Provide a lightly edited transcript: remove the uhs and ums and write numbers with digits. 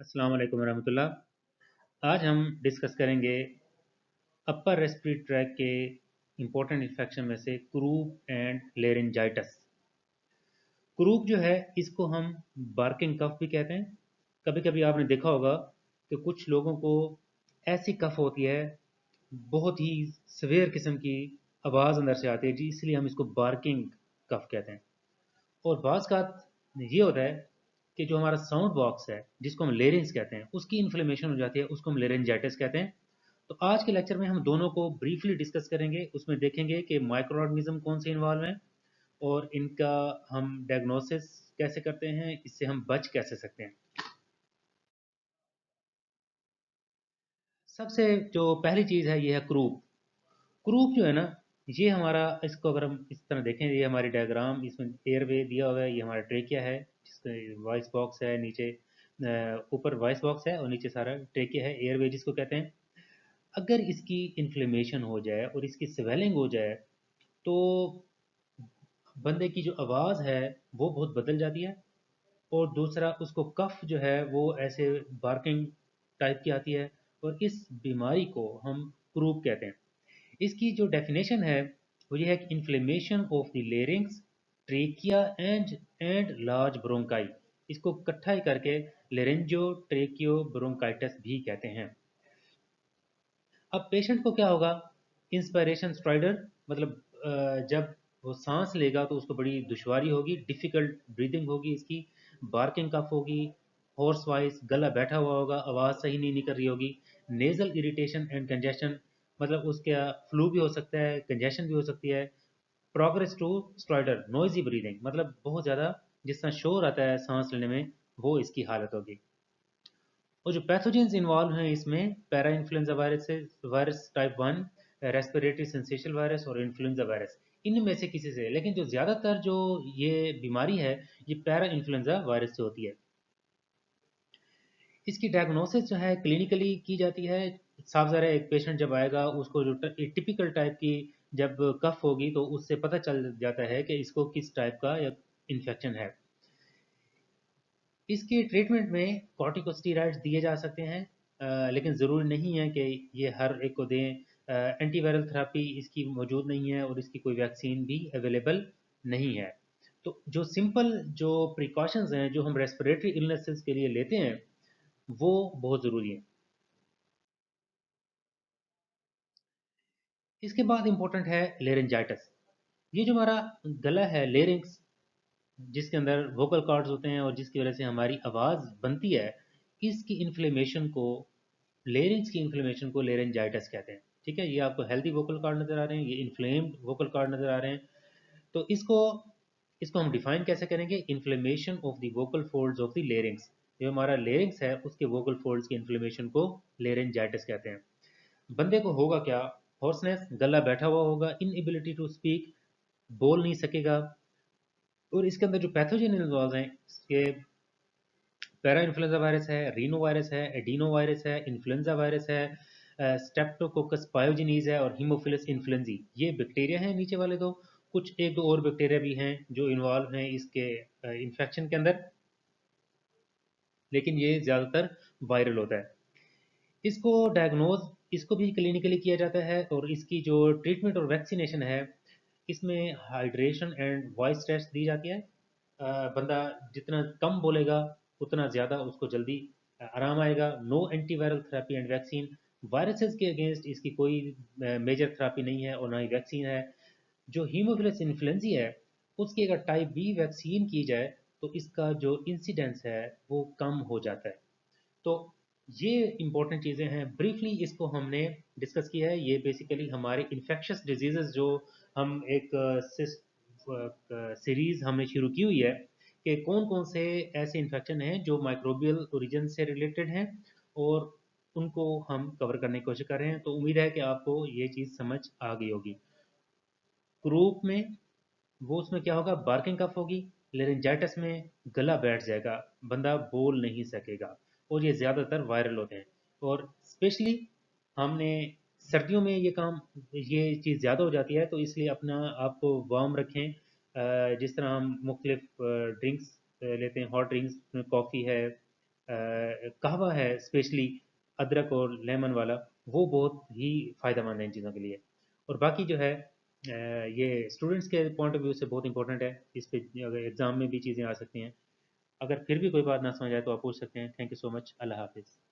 अस्सलाम वालेकुम रहमतुल्लाह। आज हम डिस्कस करेंगे अपर रेस्पिरेटरी ट्रैक के इम्पोर्टेंट इन्फेक्शन में से क्रूप एंड लेरिंजाइटिस। क्रूप जो है इसको हम बार्किंग कफ भी कहते हैं। कभी कभी आपने देखा होगा कि कुछ लोगों को ऐसी कफ होती है, बहुत ही सवेयर किस्म की आवाज़ अंदर से आती है जी, इसलिए हम इसको बार्किंग कफ कहते हैं। और बाज़ का ये होता है कि जो हमारा साउंड बॉक्स है जिसको हम लेरिंग्स कहते हैं उसकी इन्फ्लेमेशन हो जाती है, उसको हम लेरेंजाइटिस कहते हैं। तो आज के लेक्चर में हम दोनों को ब्रीफली डिस्कस करेंगे, उसमें देखेंगे कि माइक्रो ऑर्गेनिज्म कौन से इन्वॉल्व हैं और इनका हम डायग्नोसिस कैसे करते हैं, इससे हम बच कैसे सकते हैं। सबसे जो पहली चीज़ है ये है क्रूप। क्रूप जो है ना, ये हमारा, इसको अगर हम इस तरह देखें, ये हमारी डायग्राम, इसमें एयरवे दिया हुआ है, ये हमारा ट्रेकिया है जिसका वॉइस बॉक्स है, नीचे ऊपर वॉइस बॉक्स है और नीचे सारा ट्रेकिया है, एयरवे जिसको कहते हैं। अगर इसकी इन्फ्लेमेशन हो जाए और इसकी स्वेलिंग हो जाए तो बंदे की जो आवाज़ है वो बहुत बदल जाती है। और दूसरा, उसको कफ जो है वो ऐसे बार्किंग टाइप की आती है, और इस बीमारी को हम क्रूप कहते हैं। इसकी जो डेफिनेशन है वो ये है कि inflammation of the larynx, trachea and large bronchi. इसको इकट्ठा ही करके लेरेंजो ट्रेकियो ब्रोंकाइटिस भी कहते हैं। अब पेशेंट को क्या होगा, इंस्पायरेशन स्ट्राइडर, मतलब जब वो सांस लेगा तो उसको बड़ी दुश्वारी होगी, डिफ़िकल्ट ब्रीदिंग होगी, इसकी बार्किंग कफ होगी, हॉर्स वॉइस, गला बैठा हुआ होगा, आवाज़ सही नहीं निकल रही होगी, नेज़ल इरिटेशन एंड कंजेशन, मतलब उसका फ्लू भी हो सकता है, कंजेशन भी हो सकती है। Progress to stridor, noisy breathing, मतलब बहुत ज़्यादा जिस तरह शोर आता है सांस लेने में, वो इसकी हालत होगी। और जो पैथोजेंस इन्वॉल्व हैं इसमें, पैरा इन्फ्लुएंजा वायरस से, वायरस टाइप 1, रेस्पिरेटरी सिंसेशनल वायरस और इन्फ्लुएंजा वायरस, इनमें से किसी से। लेकिन जो ज़्यादातर जो ये बीमारी है ये पैरा इन्फ्लुएंजा वायरस से होती है। इसकी डायग्नोसिस जो है क्लिनिकली की जाती है। साफ ज़ाहिर है, एक पेशेंट जब आएगा उसको जो टिपिकल टाइप की जब कफ होगी तो उससे पता चल जाता है कि इसको किस टाइप का या इन्फेक्शन है। इसके ट्रीटमेंट में कॉर्टिकोस्टेरॉइड्स दिए जा सकते हैं, लेकिन ज़रूरी नहीं है कि ये हर एक को दें। एंटीवायरल थेरेपी इसकी मौजूद नहीं है और इसकी कोई वैक्सीन भी अवेलेबल नहीं है। तो जो सिंपल जो प्रिकॉशंस हैं जो हम रेस्पिरेटरी इलनेसेस के लिए लेते हैं वो बहुत ज़रूरी है। इसके बाद इम्पोर्टेंट है लेरेंजाइटिस। ये जो हमारा गला है, लेरिंग्स, जिसके अंदर वोकल कॉर्ड्स होते हैं और जिसकी वजह से हमारी आवाज़ बनती है, इसकी इन्फ्लेमेशन को, लेरिंग्स की इन्फ्लेमेशन को लेरेंजाइटिस कहते हैं। ठीक है, ये आपको हेल्दी वोकल कॉर्ड नज़र आ रहे हैं, ये इन्फ्लेम्ड वोकल कॉर्ड नज़र आ रहे हैं। तो इसको इसको हम डिफाइन कैसे करेंगे, inflammation of the vocal folds of the larynx. जो हमारा लेरिंग्स है उसके वोकल फोल्ड्स की इन्फ्लेमेशन को लेरेंजाइटिस कहते हैं। बंदे को होगा क्या, हॉर्सनेस, गला बैठा हुआ होगा, इनएबिलिटी टू स्पीक, बोल नहीं सकेगा। और इसके अंदर जो पैथोजन इन्वॉल्व हैं, ये पैरा इन्फ्लुएंजा वायरस है, रीनो वायरस है, एडिनो वायरस है, इन्फ्लुएंजा वायरस है, स्टेप्टोकोकस पायोजेनीज है और हीमोफिलस इन्फ्लुएंजी। ये बैक्टीरिया हैं नीचे वाले दो। कुछ एक दो और बैक्टीरिया भी हैं जो इन्वॉल्व हैं इसके इन्फेक्शन के अंदर, लेकिन ये ज़्यादातर वायरल होता है। इसको डायग्नोज, इसको भी क्लिनिकली किया जाता है, और इसकी जो ट्रीटमेंट और वैक्सीनेशन है, इसमें हाइड्रेशन एंड वॉइस टेस्ट दी जाती है। बंदा जितना कम बोलेगा उतना ज़्यादा उसको जल्दी आराम आएगा। No antiviral therapy and vaccine, viruses के अगेंस्ट इसकी कोई मेजर थेरेपी नहीं है और ना ही वैक्सीन है। जो हीमोफिलस इन्फ्लुएंजी है उसकी अगर टाइप बी वैक्सीन की जाए तो इसका जो इंसिडेंस है वो कम हो जाता है। तो ये इंपॉर्टेंट चीज़ें हैं, ब्रीफली इसको हमने डिस्कस किया है। ये बेसिकली हमारे इन्फेक्शस डिजीज़ जो हम एक सीरीज़ हमने शुरू की हुई है कि कौन कौन से ऐसे इन्फेक्शन हैं जो माइक्रोबियल ओरिजिन से रिलेटेड हैं, और उनको हम कवर करने की कोशिश कर रहे हैं। तो उम्मीद है कि आपको ये चीज़ समझ आ गई होगी। क्रूप में वो, उसमें क्या होगा, बार्किंग कफ होगी। लेरिंजाइटिस में गला बैठ जाएगा, बंदा बोल नहीं सकेगा, और ये ज़्यादातर वायरल होते हैं। और स्पेशली हमने सर्दियों में ये चीज़ ज़्यादा हो जाती है, तो इसलिए अपना आपको वार्म रखें। जिस तरह हम मुख्तलिफ ड्रिंक्स लेते हैं, हॉट ड्रिंक्स में कॉफ़ी है, कहवा है स्पेशली, अदरक और लेमन वाला, वो बहुत ही फ़ायदेमंद है इन चीज़ों के लिए। और बाकी जो है ये स्टूडेंट्स के पॉइंट ऑफ व्यू से बहुत इंपॉर्टेंट है, इस पे अगर एग्ज़ाम में भी चीज़ें आ सकती हैं। अगर फिर भी कोई बात ना समझ आए तो आप पूछ सकते हैं। Thank you so much. अल्लाह हाफिज़।